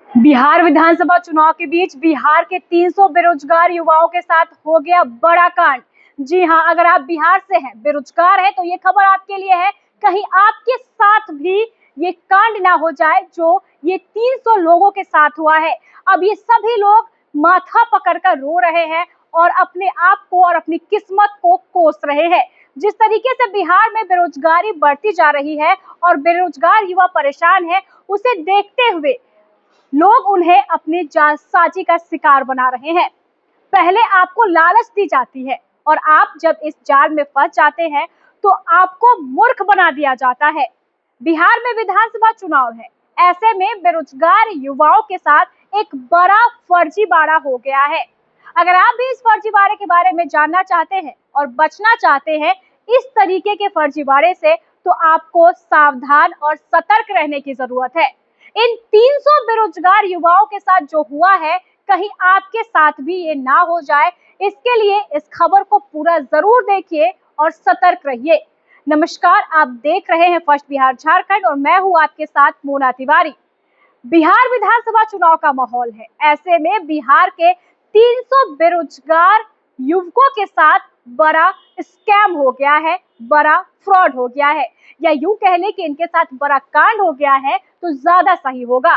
बिहार विधानसभा चुनाव के बीच बिहार के 300 बेरोजगार युवाओं के साथ हो गया बड़ा कांड। जी हां, अगर आप बिहार से हैं, बेरोजगार हैं, तो ये खबर आपके लिए है। कहीं आपके साथ भी ये कांड ना हो जाए जो ये 300 लोगों के साथ हुआ है। अब ये सभी लोग माथा पकड़कर रो रहे हैं और अपने आप को और अपनी किस्मत को कोस रहे हैं। जिस तरीके से बिहार में बेरोजगारी बढ़ती जा रही है और बेरोजगार युवा परेशान है, उसे देखते हुए लोग उन्हें अपनी जालसाजी का शिकार बना रहे हैं। पहले आपको लालच दी जाती है और आप जब इस जाल में फंस जाते हैं तो आपको मूर्ख बना दिया जाता है। बिहार में विधानसभा चुनाव है, ऐसे में बेरोजगार युवाओं के साथ एक बड़ा फर्जीवाड़ा हो गया है। अगर आप भी इस फर्जीवाड़े के बारे में जानना चाहते हैं और बचना चाहते हैं इस तरीके के फर्जीवाड़े से, तो आपको सावधान और सतर्क रहने की जरूरत है। इन 300 बेरोजगार युवाओं के साथ जो हुआ है, कहीं आपके साथ भी ये ना हो जाए, इसके लिए इस खबर को पूरा जरूर देखिए और सतर्क रहिए। नमस्कार, आप देख रहे हैं फर्स्ट बिहार झारखंड और मैं हूं आपके साथ मोना तिवारी। बिहार विधानसभा चुनाव का माहौल है, ऐसे में बिहार के 300 बेरोजगार युवकों के साथ बड़ा स्कैम हो गया है, बड़ा फ्रॉड हो गया है, या यूं कह लें कि इनके साथ बड़ा कांड हो गया है तो ज्यादा सही होगा।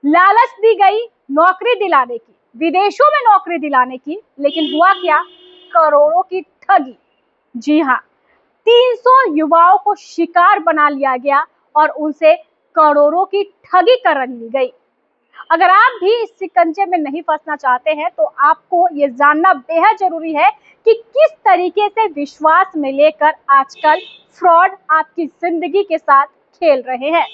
लालच दी गई नौकरी दिलाने की, विदेशों में नौकरी दिलाने की, लेकिन हुआ क्या? करोड़ों की ठगी। जी हाँ, 300 युवाओं को शिकार बना लिया गया और उनसे करोड़ों की ठगी कर ली गई। अगर आप भी इस शिकंजे में नहीं फंसना चाहते हैं तो आपको ये जानना बेहद जरूरी है कि किस तरीके से विश्वास में लेकर आजकल फ्रॉड आपकी जिंदगी के साथ खेल रहे हैं।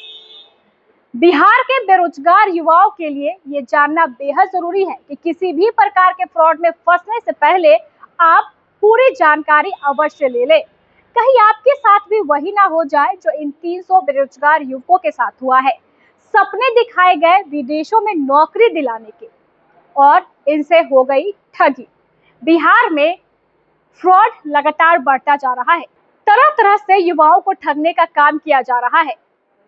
बिहार के बेरोजगार युवाओं के लिए ये जानना बेहद जरूरी है कि किसी भी प्रकार के फ्रॉड में फंसने से पहले आप पूरी जानकारी अवश्य ले लें। कहीं आपके साथ भी वही ना हो जाए जो इन 300 बेरोजगार युवकों के साथ हुआ है। सपने दिखाए गए विदेशों में नौकरी दिलाने के और इनसे हो गई ठगी। बिहार में फ्रॉड लगातार बढ़ता जा रहा है, तरह तरह से युवाओं को ठगने का काम किया जा रहा है।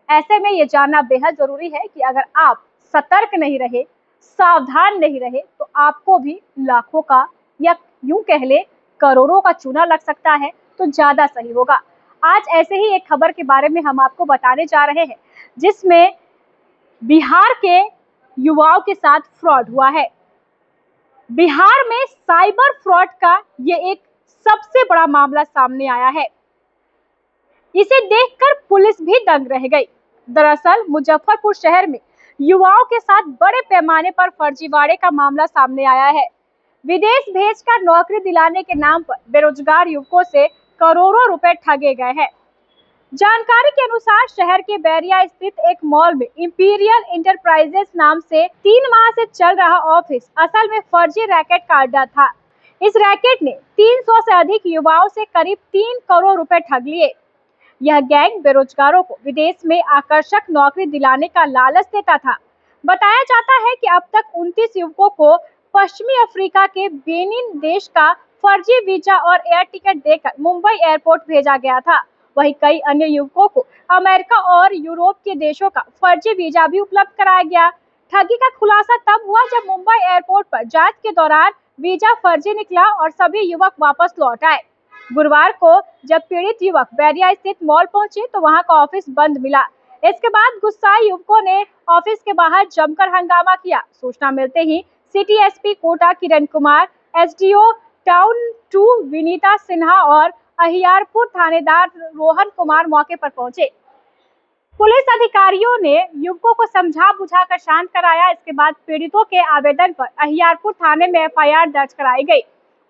ऐसे में ये जानना बेहद जरूरी है कि अगर आप सतर्क नहीं रहे, सावधान नहीं रहे, तो आपको भी लाखों का या यूं कह ले करोड़ों का चूना लग सकता है, तो ज्यादा सही होगा। आज ऐसे ही एक खबर के बारे में हम आपको बताने जा रहे हैं जिसमें बिहार के युवाओं के साथ फ्रॉड हुआ है। बिहार में साइबर फ्रॉड का ये एक सबसे बड़ा मामला सामने आया है। इसे देखकर पुलिस भी दंग रह गई। दरअसल मुजफ्फरपुर शहर में युवाओं के साथ बड़े पैमाने पर फर्जीवाड़े का मामला सामने आया है। विदेश भेजकर नौकरी दिलाने के नाम पर बेरोजगार युवकों से करोड़ों रुपए ठगे गए हैं। जानकारी के अनुसार शहर के बैरिया स्थित एक मॉल में इंपीरियल इंटरप्राइजेस नाम से 3 माह से चल रहा ऑफिस असल में फर्जी रैकेट का अड्डा था। इस रैकेट ने 300 से अधिक युवाओं से करीब 3 करोड़ रुपए ठग लिए। यह गैंग बेरोजगारों को विदेश में आकर्षक नौकरी दिलाने का लालच देता था। बताया जाता है कि अब तक 29 युवकों को पश्चिमी अफ्रीका के बेनिन देश का फर्जी वीजा और एयर टिकट देकर मुंबई एयरपोर्ट भेजा गया था। वहीं कई अन्य युवकों को अमेरिका और यूरोप के देशों का फर्जी वीजा भी उपलब्ध कराया गया। ठगी का खुलासा तब हुआ जब मुंबई एयरपोर्ट पर जांच के दौरान वीजा फर्जी निकला और सभी युवक वापस लौट आए। गुरुवार को जब पीड़ित युवक बैरिया स्थित मॉल पहुंचे तो वहां का ऑफिस बंद मिला। इसके बाद गुस्साए युवकों ने ऑफिस के बाहर जमकर हंगामा किया। सूचना मिलते ही city SP Kota Kiran Kumar, SDO town 2 Vinita Sinha और अहियारपुर थानेदार रोहन कुमार मौके पर पहुंचे। पुलिस अधिकारियों ने युवकों को समझा बुझाकर शांत कराया। इसके बाद पीड़ितों के आवेदन पर अहियारपुर थाने में एफआईआर दर्ज कराई गई।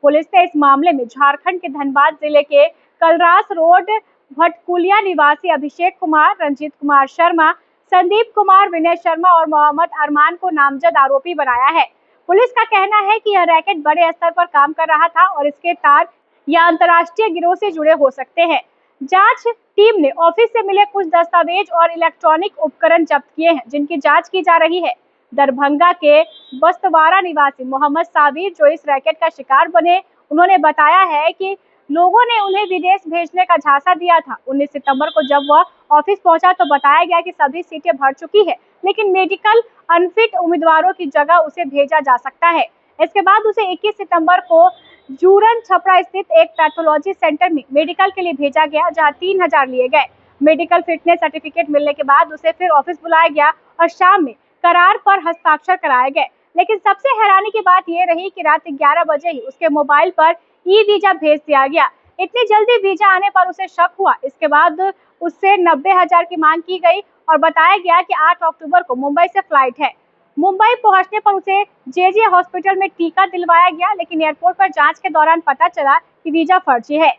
पुलिस ने इस मामले में झारखंड के धनबाद जिले के कलरास रोड भटकुलिया निवासी अभिषेक कुमार, रंजीत कुमार शर्मा, संदीप कुमार, विनय शर्मा और मोहम्मद अरमान को नामजद आरोपी बनाया है। पुलिस का कहना है कि यह रैकेट बड़े स्तर पर काम कर रहा था और इसके तार या अंतर्राष्ट्रीय गिरोह से जुड़े हो सकते हैं। जांच टीम ने ऑफिस से मिले कुछ दस्तावेज और इलेक्ट्रॉनिक उपकरण जब्त किए हैं, जिनकी जांच की जा रही है। दरभंगा के बस्तवाड़ा निवासी मोहम्मद साबिर जो इस रैकेट का शिकार बने, उन्होंने बताया है कि लोगों ने उन्हें विदेश भेजने का झांसा दिया था। 19 सितंबर को जब वह ऑफिस पहुंचा तो बताया गया कि सभी सीटें भर चुकी है, लेकिन मेडिकल अनफिट उम्मीदवारों की जगह उसे भेजा जा सकता है। इसके बाद उसे 21 सितंबर को जूरन छपरा स्थित एक पैथोलॉजी सेंटर में मेडिकल के लिए भेजा गया, जहां 3000 लिए गए। मेडिकल फिटनेस सर्टिफिकेट मिलने के बाद उसे फिर ऑफिस बुलाया गया और शाम में करार पर हस्ताक्षर कराए गए। लेकिन सबसे हैरानी की बात यह रही कि रात 11 बजे ही उसके मोबाइल पर ई वीजा भेज दिया गया। इतनी जल्दी वीजा आने पर उसे शक हुआ। इसके बाद उससे 90,000 की मांग की गई और बताया गया कि 8 अक्टूबर को मुंबई से फ्लाइट है। मुंबई पहुंचने पर उसे जेजे हॉस्पिटल में टीका दिलवाया गया, लेकिन एयरपोर्ट पर जांच के दौरान पता चला कि वीजा फर्जी है।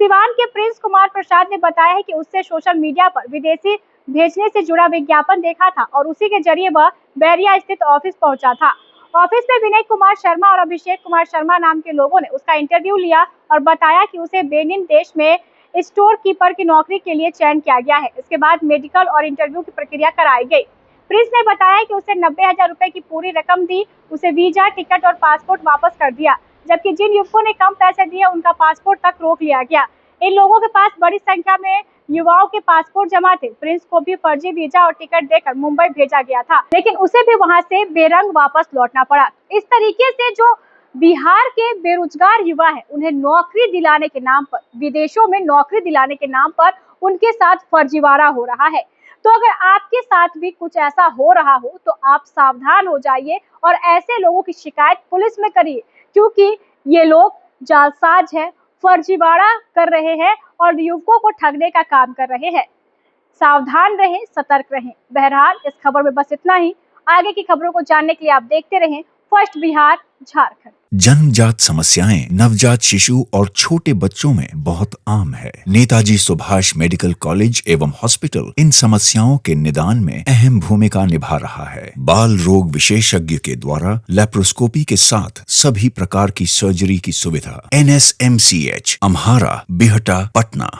सिवान के प्रिंस कुमार प्रसाद ने बताया है कि उससे सोशल मीडिया पर विदेशी भेजने से जुड़ा विज्ञापन देखा था और उसी के जरिए वह बैरिया स्थित ऑफिस पहुंचा था। ऑफिस में विनय कुमार शर्मा और अभिषेक कुमार शर्मा नाम के लोगों ने उसका इंटरव्यू लिया और बताया कि उसे बेनिन देश में स्टोर कीपर की नौकरी के लिए चयन किया गया है। इसके बाद मेडिकल और इंटरव्यू की प्रक्रिया कराई गई। प्रिंस ने बताया कि उसे 90,000 रुपए की पूरी रकम दी, उसे वीजा, टिकट और पासपोर्ट वापस कर दिया, जबकि जिन युवकों ने कम पैसे दिए उनका पासपोर्ट तक रोक लिया गया। इन लोगों के पास बड़ी संख्या में युवाओं के पासपोर्ट जमा थे। प्रिंस को भी फर्जी वीजा और टिकट देकर मुंबई भेजा गया था, लेकिन उसे भी वहां से बेरंग वापस लौटना पड़ा। इस तरीके से जो बिहार के बेरोजगार युवा है, उन्हें नौकरी दिलाने के नाम पर, विदेशों में नौकरी दिलाने के नाम पर उनके साथ फर्जीवाड़ा हो रहा है। तो अगर आपके साथ भी कुछ ऐसा हो रहा हो तो आप सावधान हो जाइए और ऐसे लोगों की शिकायत पुलिस में करिए, क्योंकि ये लोग जालसाज है, फर्जीवाड़ा कर रहे हैं और युवकों को ठगने का काम कर रहे हैं। सावधान रहें, सतर्क रहें। बहरहाल इस खबर में बस इतना ही। आगे की खबरों को जानने के लिए आप देखते रहें फर्स्ट बिहार झारखंड। जन्मजात समस्याएं नवजात शिशु और छोटे बच्चों में बहुत आम है। नेताजी सुभाष मेडिकल कॉलेज एवं हॉस्पिटल इन समस्याओं के निदान में अहम भूमिका निभा रहा है। बाल रोग विशेषज्ञ के द्वारा लेप्रोस्कोपी के साथ सभी प्रकार की सर्जरी की सुविधा। NSMCH, अम्हारा, बिहटा, पटना।